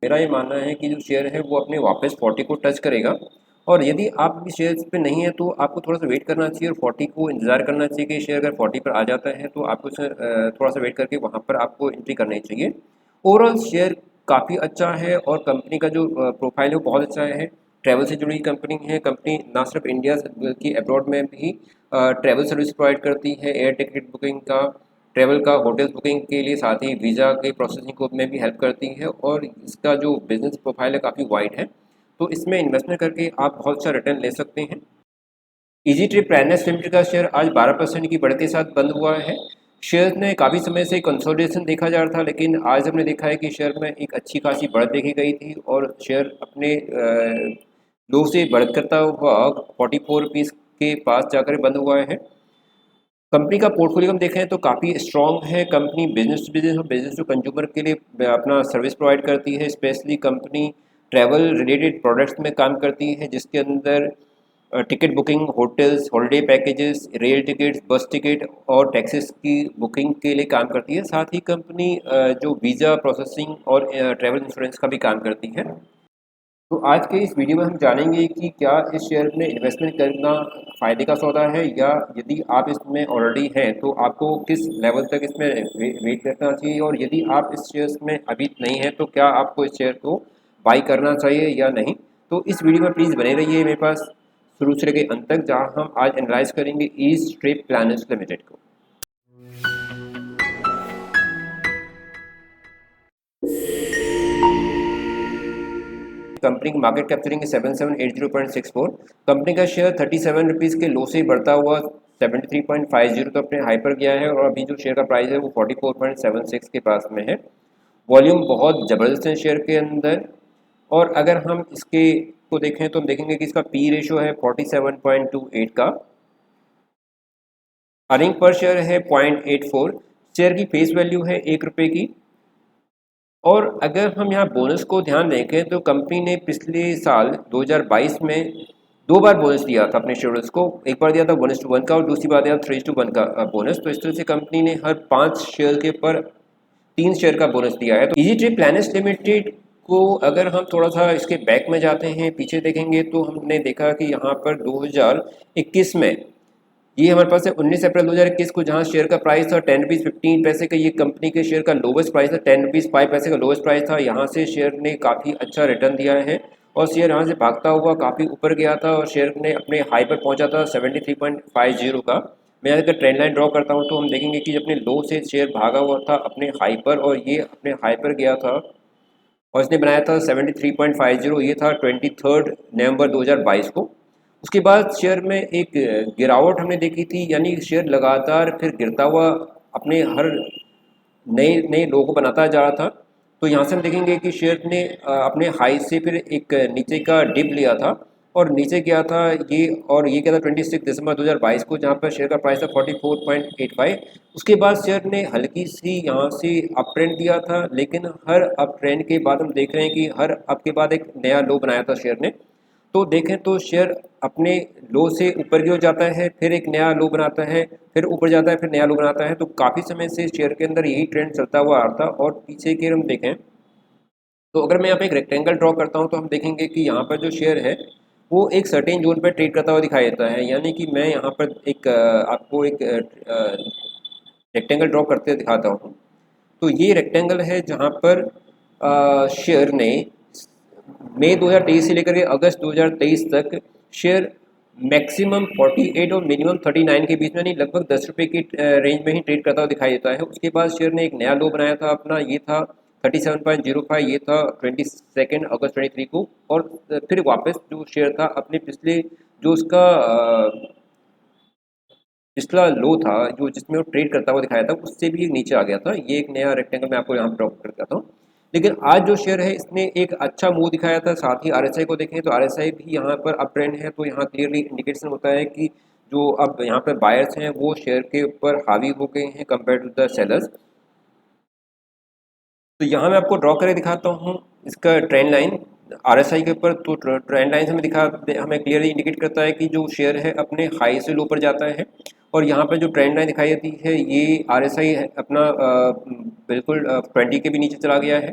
मेरा ये मानना है कि जो शेयर है वो अपने वापस 40 को टच करेगा, और यदि आप भी शेयर पे नहीं है तो आपको थोड़ा सा वेट करना चाहिए और 40 को इंतज़ार करना चाहिए कि शेयर अगर 40 पर आ जाता है तो आपको थोड़ा सा वेट करके वहाँ पर आपको एंट्री करनी चाहिए। ओवरऑल शेयर काफ़ी अच्छा है और कंपनी का जो प्रोफाइल है वो बहुत अच्छा है। ट्रैवल से जुड़ी कंपनी है। कंपनी ना सिर्फ इंडिया की अब्रॉड में भी ट्रैवल सर्विस प्रोवाइड करती है, एयर टिकट बुकिंग का, ट्रैवल का, होटल बुकिंग के लिए, साथ ही वीज़ा के प्रोसेसिंग को में भी हेल्प करती है, और इसका जो बिजनेस प्रोफाइल है काफ़ी वाइड है। तो इसमें इन्वेस्टमेंट करके आप बहुत अच्छा रिटर्न ले सकते हैं। इजी ट्रिप प्लानर्स लिमिटेड का शेयर आज 12% की बढ़त के साथ बंद हुआ है। शेयर ने काफ़ी समय से कंसोलिडेशन देखा जा रहा था, लेकिन आज हमने देखा है कि शेयर में एक अच्छी खासी बढ़त देखी गई थी और शेयर अपने लो से बढ़त करता हुआ 44 रुपीज़ के पास जाकर बंद हुआ है। कंपनी का पोर्टफोलियो हम देखें तो काफ़ी स्ट्रॉन्ग है। कंपनी बिजनेस टू बिजनेस और बिजनेस टू कंज्यूमर के लिए अपना सर्विस प्रोवाइड करती है। Specially company travel related products में काम करती है, जिसके अंदर ticket booking, hotels, holiday packages, rail tickets, बस टिकट और टैक्सीज की बुकिंग के लिए काम करती है। साथ ही कंपनी जो वीज़ा प्रोसेसिंग और ट्रैवल इंश्योरेंस का भी काम करती है। तो आज के इस वीडियो में हम जानेंगे कि क्या इस शेयर में इन्वेस्टमेंट करना फ़ायदे का सौदा है, या यदि आप इसमें ऑलरेडी हैं तो आपको किस लेवल तक इसमें वेट करना चाहिए, और यदि आप इस शेयर्स में अभी नहीं हैं तो क्या आपको इस शेयर को बाई करना चाहिए या नहीं। तो इस वीडियो में प्लीज़ बने रहिए मेरे पास शुरू से लेकर अंत तक, जहाँ हम आज एनालाइज करेंगे ईस्ट ट्रिप प्लानर्स लिमिटेड को। कंपनी की मार्केट कैप्चरिंग 7780.64। कंपनी का शेयर 37 रुपीज़ के लो से बढ़ता हुआ 73.50 तो अपने हाई पर गया है, और अभी जो शेयर का प्राइस है वो 44.76 के पास में है। वॉल्यूम बहुत ज़बरदस्त है शेयर के अंदर, और अगर हम इसके को देखें तो हम देखेंगे कि इसका पी रेशो है 47.28 का। अर्निंग पर शेयर है 0.84। शेयर की फेस वैल्यू है 1 रुपये की। और अगर हम यहाँ बोनस को ध्यान देखें तो कंपनी ने पिछले साल 2022 में 2 बार बोनस दिया था अपने शेयरहोल्डर्स को। एक बार दिया था 1:1 का, और दूसरी बार दिया 3:1 का बोनस। तो इस तरह से कंपनी ने हर 5 शेयर के ऊपर 3 शेयर का बोनस दिया है। तो इजी ट्रिप प्लानर्स लिमिटेड को अगर हम थोड़ा सा इसके बैक में जाते हैं, पीछे देखेंगे, तो हमने देखा कि यहाँ पर 2021 में ये हमारे पास है 19 अप्रैल 2021 को, जहाँ शेयर का प्राइस था 10 रुपीज़ 15 पैसे का। ये कंपनी के शेयर का लोवेस्ट प्राइस था, 10 रुपीज़ 5 पैसे का लोवेस्ट प्राइस था। यहाँ से शेयर ने काफ़ी अच्छा रिटर्न दिया है, और शेयर यहाँ से भागता हुआ काफ़ी ऊपर गया था, और शेयर ने अपने हाई पर पहुँचा था 73.50 का। मैं अगर ट्रेंड लाइन ड्रॉ करता हूँ तो हम देखेंगे कि अपने लो से शेयर भागा हुआ था अपने हाई पर, और ये अपने हाई पर गया था और इसने बनाया था 73.50। ये था 23 नवंबर 2022 को। उसके बाद शेयर में एक गिरावट हमने देखी थी, यानी शेयर लगातार फिर गिरता हुआ अपने हर नए नए लो को बनाता जा रहा था। तो यहाँ से हम देखेंगे कि शेयर ने अपने हाई से फिर एक नीचे का डिप लिया था और नीचे गया था ये, और ये क्या था 26 दिसंबर 2022 को, जहाँ पर शेयर का प्राइस था 44.85। उसके बाद शेयर ने हल्की सी यहाँ से अप ट्रेंड दिया था, लेकिन हर अप ट्रेंड के बाद हम देख रहे हैं कि हर अप के बाद एक नया लो बनाया था शेयर ने। तो देखें तो शेयर अपने लो से ऊपर की ओर जाता है, फिर एक नया लो बनाता है, फिर ऊपर जाता है, फिर नया लो बनाता है। तो काफ़ी समय से शेयर के अंदर यही ट्रेंड चलता हुआ आ रहा था। और पीछे की हम देखें तो अगर मैं यहाँ पे एक रेक्टेंगल ड्रॉ करता हूँ तो हम देखेंगे कि यहाँ पर जो शेयर है वो एक सर्टेन जोन पर ट्रेड करता हुआ दिखाई देता है। यानी कि मैं यहाँ पर एक आपको एक रेक्टेंगल ड्रॉ करते दिखाता हूँ। तो ये रेक्टेंगल है जहाँ पर शेयर ने मई 2023 से लेकर के अगस्त 2023 तक शेयर मैक्सिमम 48 और मिनिमम 39 के बीच में, नहीं लगभग 10 रुपये की रेंज में ही ट्रेड करता हुआ दिखाई देता है। उसके बाद शेयर ने एक नया लो बनाया था अपना, ये था 37.05, ये था 22 अगस्त 23 को। और फिर वापस जो शेयर था अपने पिछले जो उसका पिछला लो था जो जिसमें वो ट्रेड करता हुआ दिखाया था, उससे भी नीचे आ गया था। ये एक नया रेक्टेंगल मैं आपको यहाँ ड्रॉ कर दिखाता हूँ। लेकिन आज जो शेयर है इसने एक अच्छा मूव दिखाया था। साथ ही आरएसआई को देखें तो आरएसआई भी यहाँ पर अप ट्रेंड है। तो यहाँ क्लियरली इंडिकेशन होता है कि जो अब यहाँ पर बायर्स हैं वो शेयर के ऊपर हावी हो गए हैं कंपेयर टू द सेलर्स। तो यहाँ मैं आपको ड्रॉ करके दिखाता हूँ इसका ट्रेंड लाइन आरएसआई के ऊपर। तो ट्रेंड लाइन हमें क्लियरली इंडिकेट करता है कि जो शेयर है अपने हाई से लो पर जाता है। और यहाँ पर जो ट्रेंड लाइन दिखाई देती है ये आरएसआई अपना बिल्कुल 20 के भी नीचे चला गया है।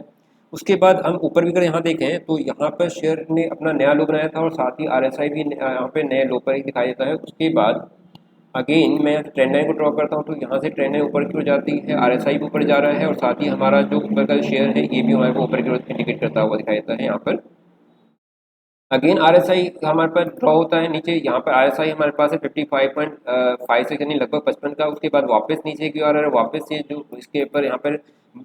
उसके बाद हम ऊपर भी अगर यहाँ देखें तो यहाँ पर शेयर ने अपना नया लो बनाया था और साथ ही RSI भी यहाँ पे नए लो पर ही दिखाई देता है। उसके बाद अगेन मैं ट्रेंड लाइन को ड्रॉ करता हूँ तो यहाँ से ट्रेंड लाइन ऊपर की ओर जाती है, RSI भी ऊपर जा रहा है और साथ ही हमारा जो ऊपर का शेयर है ये भी हमारे को ऊपर की ओर इंडिकेट करता हुआ दिखाई देता है। यहाँ पर अगेन RSI हमारे पास ड्रॉ होता है नीचे, यहाँ पर RSI हमारे पास है 55.56 यानी लगभग 55 का। उसके बाद वापस नीचे की ओर वापस से जो इसके ऊपर यहाँ पर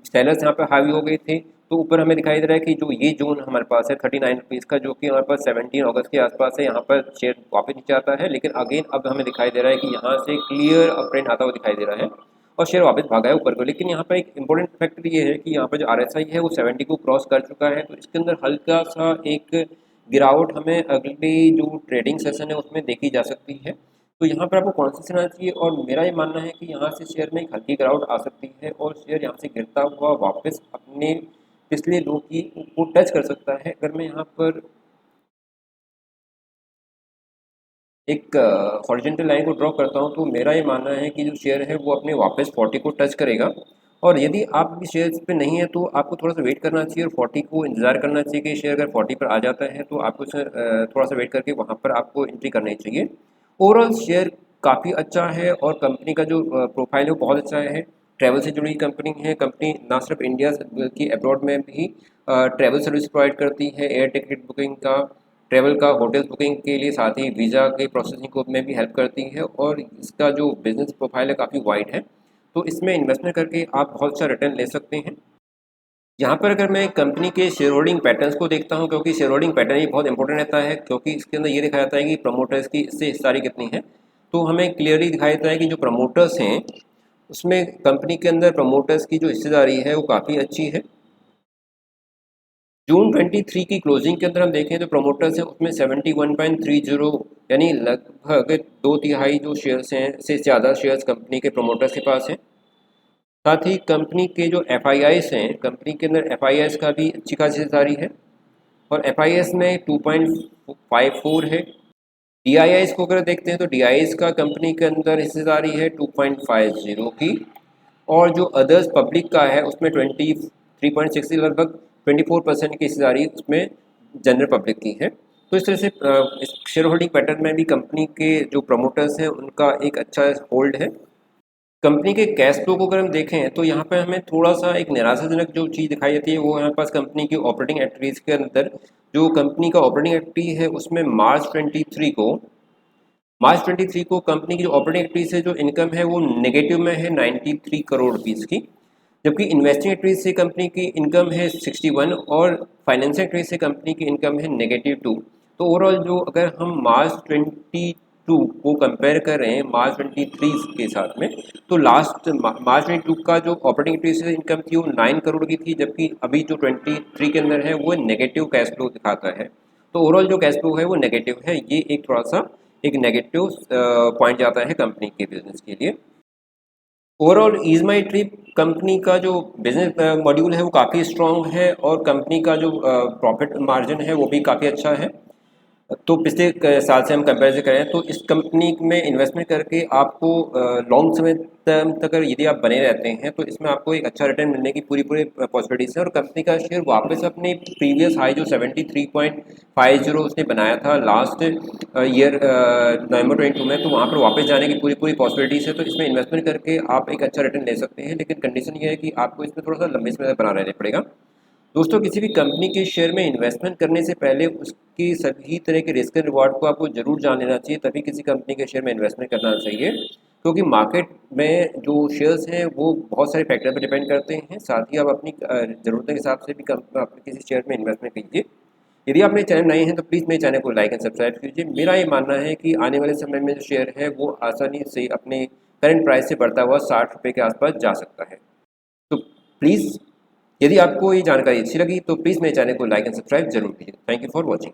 सेलर्स यहाँ पर हावी हो गए थे तो ऊपर हमें दिखाई दे रहा है कि जो ये जोन हमारे पास है 39 रुपीज़ का, जो कि हमारे पास 17 अगस्त के आसपास है, यहाँ पर शेयर वापस नीचे आता है। लेकिन अगेन अब हमें दिखाई दे रहा है कि यहाँ से क्लियर अप ट्रेंड आता हुआ दिखाई दे रहा है और शेयर वापस भागा है ऊपर को। लेकिन यहाँ पर एक इंपॉर्टेंट फैक्टर ये है कि यहाँ पर जो RSI है वो 70 को क्रॉस कर चुका है, तो इसके अंदर हल्का सा एक गिरावट हमें अगली जो ट्रेडिंग सेशन है उसमें देखी जा सकती है। तो यहाँ पर आपको कौन सा रहना चाहिए, और मेरा ये मानना है कि यहाँ से शेयर में एक हल्की गिरावट आ सकती है और शेयर यहाँ से गिरता हुआ वापस अपने पिछले लो की को टच कर सकता है। अगर मैं यहाँ पर एक हॉरिजॉन्टल लाइन को ड्रॉ करता हूँ तो मेरा ये मानना है कि जो शेयर है वो अपने वापस 40 को टच करेगा। और यदि आप भी शेयर पे नहीं है तो आपको थोड़ा सा वेट करना चाहिए और 40 को इंतज़ार करना चाहिए कि शेयर अगर 40 पर आ जाता है तो आपको थोड़ा सा वेट करके वहाँ पर आपको एंट्री करनी चाहिए। ओवरऑल शेयर काफ़ी अच्छा है और कंपनी का जो प्रोफाइल है वो बहुत अच्छा है। ट्रैवल से जुड़ी कंपनी है, कंपनी ना सिर्फ इंडिया की अब्रॉड में भी ट्रैवल सर्विस प्रोवाइड करती है, एयर टिकट बुकिंग का, ट्रैवल का, होटल बुकिंग के लिए, साथ ही वीज़ा के प्रोसेसिंग को में भी हेल्प करती है और इसका जो बिज़नेस प्रोफाइल है काफ़ी वाइड है। तो इसमें इन्वेस्टमेंट करके आप बहुत अच्छा रिटर्न ले सकते हैं। यहाँ पर अगर मैं कंपनी के शेयर होल्डिंग पैटर्न्स को देखता हूँ, क्योंकि शेयर होल्डिंग पैटर्न ये बहुत इंपॉर्टेंट रहता है, क्योंकि इसके अंदर ये दिखाया जाता है कि प्रमोटर्स की इससे हिस्सेदारी कितनी है। तो हमें क्लियरली दिखाया जाता है कि जो प्रमोटर्स हैं उसमें कंपनी के अंदर प्रमोटर्स की जो हिस्सेदारी है वो काफ़ी अच्छी है। जून 23 की क्लोजिंग के अंदर हम देखें तो प्रमोटर्स हैं उसमें 71.30 यानी लगभग 2/3 जो शेयर्स हैं से ज़्यादा शेयर्स कंपनी के प्रमोटर्स के पास हैं। साथ ही कंपनी के जो FIIs हैं, कंपनी के अंदर FIIs का भी अच्छी खासी हिस्सेदारी है और FIIs में 2.54 है। DIIs को अगर देखते हैं तो DIIs का कंपनी के अंदर हिस्सेदारी है 2.50 की, और जो अदर्स पब्लिक का है उसमें 23.60 लगभग 24% की हिस्सेदारी उसमें जनरल पब्लिक की है। तो इस तरह से इस शेयर होल्डिंग पैटर्न में भी कंपनी के जो प्रमोटर्स हैं उनका एक अच्छा होल्ड है। कंपनी के कैश फ्लो को अगर हम देखें तो यहाँ पर हमें थोड़ा सा एक निराशाजनक जो चीज़ दिखाई देती है वो हमारे पास कंपनी की ऑपरेटिंग एक्टिविटीज़ के अंदर, जो कंपनी का ऑपरेटिंग एक्टिविटी है उसमें मार्च 23 को कंपनी की जो ऑपरेटिंग एक्टिविटीज़ है जो इनकम है वो नेगेटिव में है 93 करोड़ रुपीज़ की, जबकि इन्वेस्टिंग एक्टिविटीज से कंपनी की इनकम है 61 और फाइनेंशियल एक्टिविटीज से कंपनी की इनकम है -2। तो ओवरऑल जो अगर हम मार्च 22 को कंपेयर करें मार्च 23 के साथ में, तो लास्ट मार्च 22 का जो ऑपरेटिंग एक्टिविटीज से इनकम थी वो 9 करोड़ की थी, जबकि अभी जो 23 के अंदर है वो नेगेटिव कैश फ्लो दिखाता है। तो ओवरऑल जो कैश फ्लो है वो नेगेटिव है, ये एक थोड़ा सा एक नेगेटिव पॉइंट जाता है कंपनी के बिजनेस के लिए। ओवरऑल ईज माई ट्रिप कंपनी का जो बिजनेस मॉड्यूल है वो काफ़ी स्ट्रॉन्ग है और कंपनी का जो प्रॉफिट मार्जिन है वो भी काफ़ी अच्छा है। तो पिछले साल से हम कंपेरिजन करें तो इस कंपनी में इन्वेस्टमेंट करके आपको लॉन्ग समय तक अगर यदि आप बने रहते हैं तो इसमें आपको एक अच्छा रिटर्न मिलने की पूरी पॉसिबिलिटीज है। और कंपनी का शेयर वापस अपने प्रीवियस हाई जो 73.50 उसने बनाया था लास्ट ईयर नवंबर 22 में, तो वहाँ पर वापस जाने की पूरी पॉसिबिलिटीज है। तो इसमें इन्वेस्टमेंट करके आप एक अच्छा रिटर्न ले सकते हैं, लेकिन कंडीशन ये है कि आपको इसमें थोड़ा सा लंबे समय तक बना रहना पड़ेगा। दोस्तों, किसी भी कंपनी के शेयर में इन्वेस्टमेंट करने से पहले उसकी सभी तरह के रिस्क एंड रिवॉर्ड को आपको जरूर जान लेना चाहिए, तभी किसी कंपनी के शेयर में इन्वेस्टमेंट करना चाहिए। क्योंकि मार्केट में जो शेयर्स हैं वो बहुत सारे फैक्टर पर डिपेंड करते हैं। साथ ही आप अपनी ज़रूरत के हिसाब से भी किसी शेयर में इन्वेस्टमेंट कीजिए। यदि आप मेरे चैनल नए हैं तो प्लीज़ मेरे चैनल को लाइक एंड सब्सक्राइब कीजिए। मेरा ये मानना है कि आने वाले समय में जो शेयर है वो आसानी से अपने करंट प्राइस से बढ़ता हुआ 60 रुपये के आसपास जा सकता है। तो प्लीज़, यदि आपको ये जानकारी अच्छी लगी तो प्लीज़ मेरे चैनल को लाइक एंड सब्सक्राइब जरूर कीजिए। Thank you for watching.